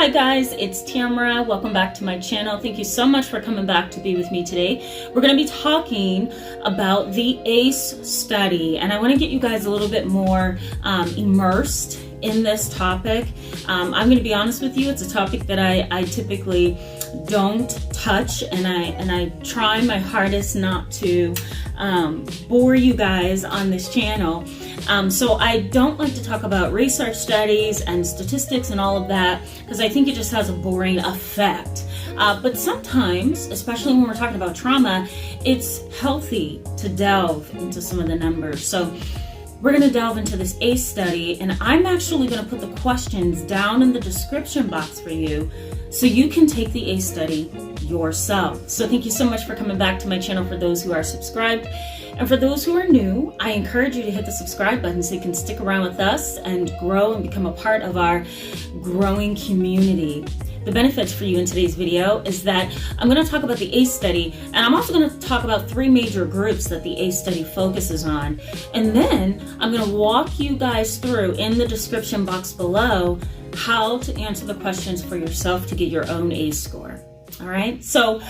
Hi guys, it's Tamara. Welcome back to my channel. Thank you so much for coming back to be with me today. We're going to be talking about the ACE study, and I want to get you guys a little bit more immersed in this topic. I'm going to be honest with you, it's a topic that I typically don't touch, and I try my hardest not to bore you guys on this channel. So I don't like to talk about research studies and statistics and all of that because I think it just has a boring effect. But sometimes, especially when we're talking about trauma, it's healthy to delve into some of the numbers. So we're going to delve into this ACE study, and I'm actually going to put the questions down in the description box for you so you can take the ACE study yourself. So thank you so much for coming back to my channel for those who are subscribed. And for those who are new, I encourage you to hit the subscribe button so you can stick around with us and grow and become a part of our growing community. The benefits for you in today's video is that I'm going to talk about the ACE study, and I'm also going to talk about three major groups that the ACE study focuses on. And then I'm going to walk you guys through in the description box below how to answer the questions for yourself to get your own ACE score. All right. So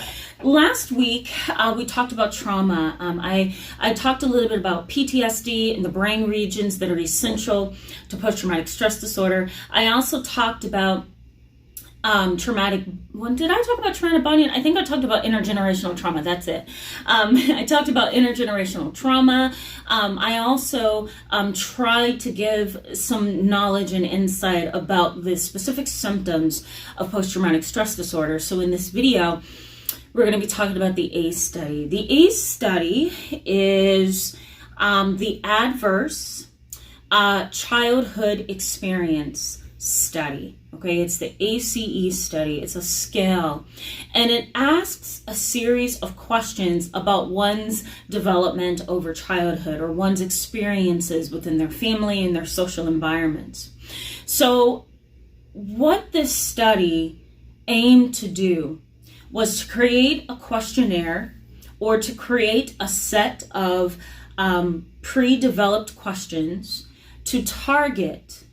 last week we talked about trauma. I talked a little bit about PTSD and the brain regions that are essential to post-traumatic stress disorder. I also talked about traumatic. Well, did I talk about traumatic bonding? I think I talked about intergenerational trauma. That's it. I talked about intergenerational trauma. I also tried to give some knowledge and insight about the specific symptoms of post-traumatic stress disorder. So in this video, we're going to be talking about the ACE study. The ACE study is the Adverse Childhood Experience Study. Okay, it's the ACE study. It's a scale, and it asks a series of questions about one's development over childhood or one's experiences within their family and their social environments. So what this study aimed to do was to create a questionnaire or to create a set of pre-developed questions to target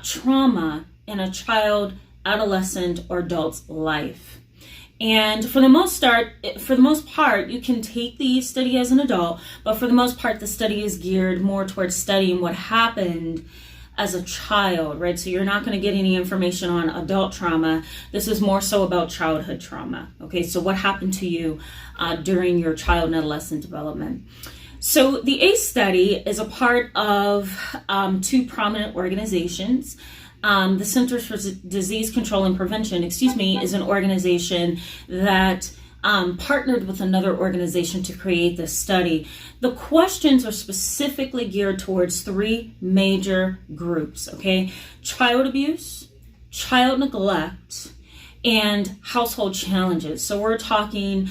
trauma in a child, adolescent, or adult's life. And for the most part, you can take the study as an adult, but for the most part, the study is geared more towards studying what happened as a child, right? So you're not going to get any information on adult trauma. This is more so about childhood trauma. Okay, so what happened to you during your child and adolescent development? So the ACE study is a part of two prominent organizations. The Centers for Disease Control and Prevention, is an organization that partnered with another organization to create this study. The questions are specifically geared towards three major groups, okay? Child abuse, child neglect, and household challenges. So we're talking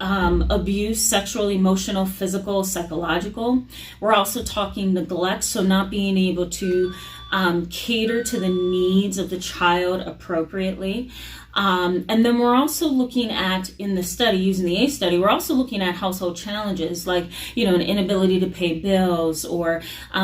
abuse, sexual, emotional, physical, psychological. We're also talking neglect, so not being able to cater to the needs of the child appropriately. And then we're also looking at, in the study, using the ACE study, we're also looking at household challenges like, an inability to pay bills, or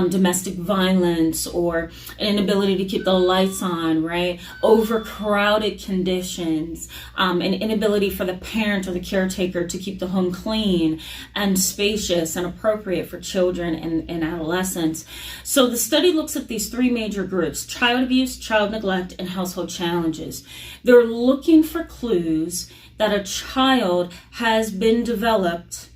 domestic violence, or an inability to keep the lights on, right? Overcrowded conditions, an inability for the parent or the caretaker to keep the home clean and spacious and appropriate for children and adolescents. So the study looks at these three major groups: child abuse, child neglect, and household challenges. They're looking for clues that a child has been developed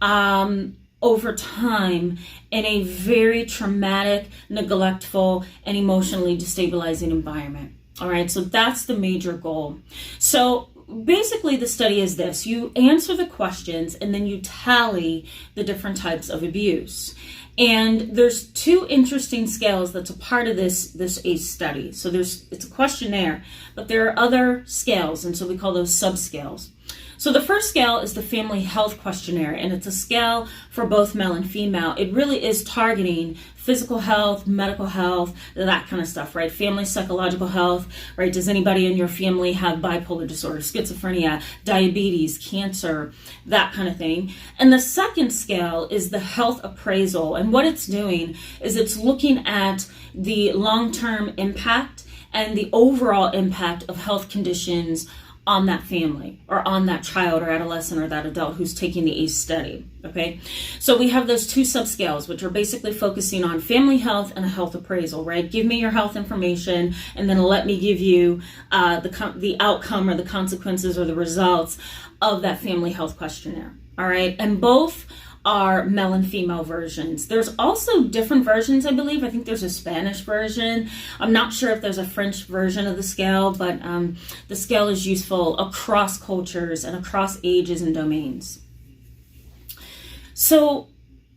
over time in a very traumatic, neglectful, and emotionally destabilizing environment. All right, so that's the major goal. So basically the study is this: you answer the questions and then you tally the different types of abuse. And there's two interesting scales that's a part of this ACE study. So it's a questionnaire, but there are other scales, and so we call those subscales. So the first scale is the Family Health Questionnaire, and it's a scale for both male and female. It really is targeting physical health, medical health, that kind of stuff, right? Family psychological health, right? Does anybody in your family have bipolar disorder, schizophrenia, diabetes, cancer, that kind of thing? And the second scale is the health appraisal. And what it's doing is it's looking at the long-term impact and the overall impact of health conditions on that family or on that child or adolescent or that adult who's taking the ACE study. Okay, so we have those two subscales, which are basically focusing on family health and a health appraisal, right? Give me your health information, and then let me give you the outcome or the consequences or the results of that family health questionnaire. All right, and both are male and female versions. There's also different versions, I believe. I think there's a Spanish version. I'm not sure if there's a French version of the scale, but the scale is useful across cultures and across ages and domains. So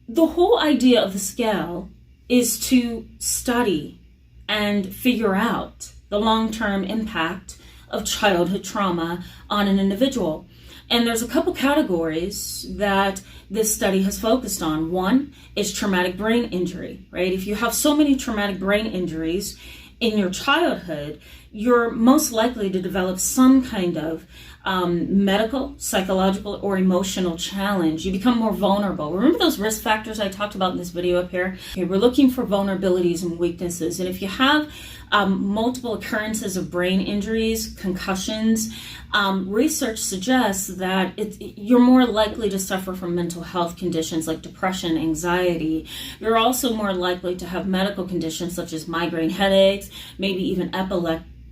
the whole idea of the scale is to study and figure out the long-term impact of childhood trauma on an individual. And there's a couple categories that this study has focused on. One is traumatic brain injury, right? If you have so many traumatic brain injuries in your childhood, you're most likely to develop some kind of medical, psychological, or emotional challenge. You become more vulnerable. Remember those risk factors I talked about in this video up here? Okay, we're looking for vulnerabilities and weaknesses. And if you have multiple occurrences of brain injuries, concussions, research suggests that you're more likely to suffer from mental health conditions like depression, anxiety. You're also more likely to have medical conditions such as migraine headaches, maybe even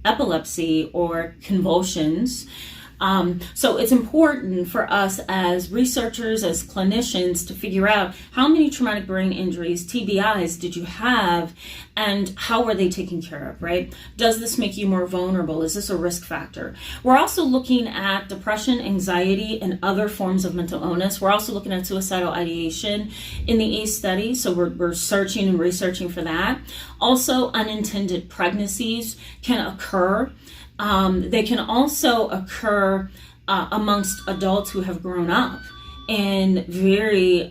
epilepsy or convulsions. So it's important for us as researchers, as clinicians, to figure out how many traumatic brain injuries, TBIs, did you have, and how were they taken care of, right? Does this make you more vulnerable? Is this a risk factor? We're also looking at depression, anxiety, and other forms of mental illness. We're also looking at suicidal ideation in the ACE study, so we're searching and researching for that. Also, unintended pregnancies can occur. They can also occur amongst adults who have grown up in very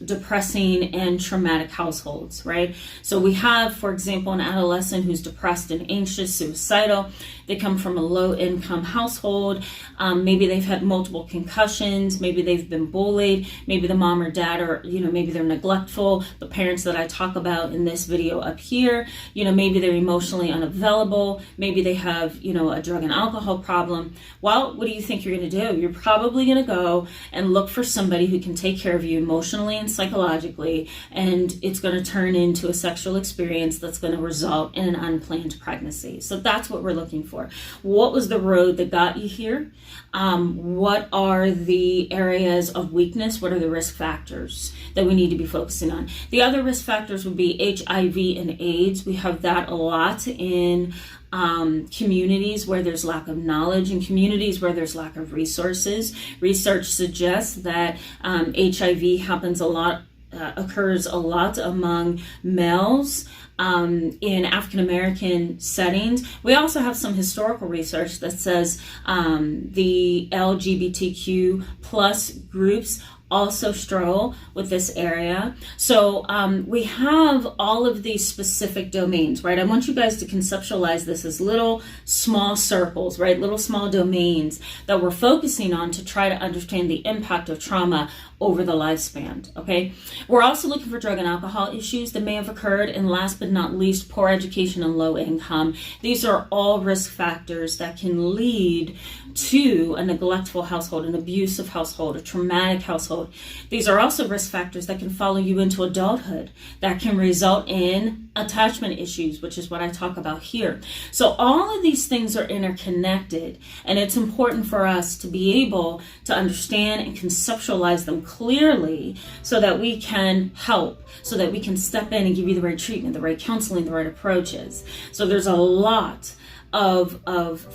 depressing and traumatic households, right? So we have, for example, an adolescent who's depressed and anxious, suicidal. They come from a low-income household. Maybe they've had multiple concussions. Maybe they've been bullied. Maybe the mom or dad are, maybe they're neglectful. The parents that I talk about in this video up here, maybe they're emotionally unavailable. Maybe they have, a drug and alcohol problem. Well, what do you think you're going to do? You're probably going to go and look for somebody who can take care of you emotionally and psychologically, and it's going to turn into a sexual experience that's going to result in an unplanned pregnancy. So that's what we're looking for. What was the road that got you here? What are the areas of weakness? What are the risk factors that we need to be focusing on? The other risk factors would be HIV and AIDS. We have that a lot in communities where there's lack of knowledge, and communities where there's lack of resources. Research suggests that HIV happens a lot, occurs a lot among males in African American settings. We also have some historical research that says the LGBTQ plus groups also struggle with this area. So we have all of these specific domains, right? I want you guys to conceptualize this as little small circles, right? Little small domains that we're focusing on to try to understand the impact of trauma over the lifespan, okay? We're also looking for drug and alcohol issues that may have occurred, and last but not least, poor education and low income. These are all risk factors that can lead to a neglectful household, an abusive household, a traumatic household. These are also risk factors that can follow you into adulthood, that can result in attachment issues, which is what I talk about here. So all of these things are interconnected, and it's important for us to be able to understand and conceptualize them clearly so that we can help, so that we can step in and give you the right treatment, the right counseling, the right approaches. So there's a lot of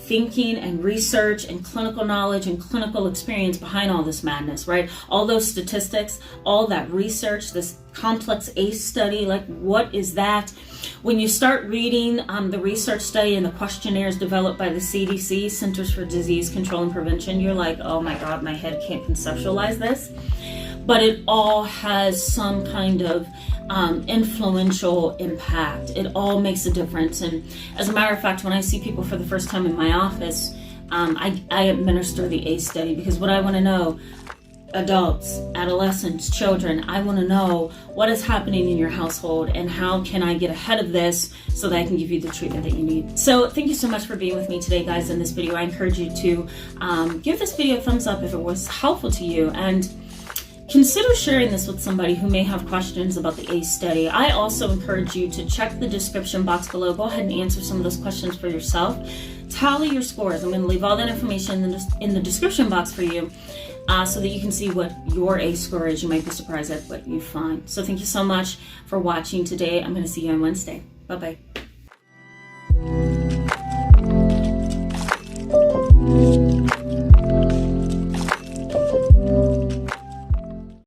thinking and research and clinical knowledge and clinical experience behind all this madness, right? All those statistics, all that research, this complex ACE study, like what is that? When you start reading the research study and the questionnaires developed by the CDC, Centers for Disease Control and Prevention, you're like, oh my God, my head can't conceptualize this. But it all has some kind of influential impact. It all makes a difference. And as a matter of fact, when I see people for the first time in my office, I administer the ACE study, because what I want to know, adults, adolescents, children. I want to know what is happening in your household and how can I get ahead of this so that I can give you the treatment that you need. So thank you so much for being with me today, guys, in this video. I encourage you to give this video a thumbs up if it was helpful to you, and consider sharing this with somebody who may have questions about the ACE study. I also encourage you to check the description box below. Go ahead and answer some of those questions for yourself. Tally your scores. I'm going to leave all that information in the description box for you so that you can see what your ACE score is. You might be surprised at what you find. So thank you so much for watching today. I'm going to see you on Wednesday. Bye-bye.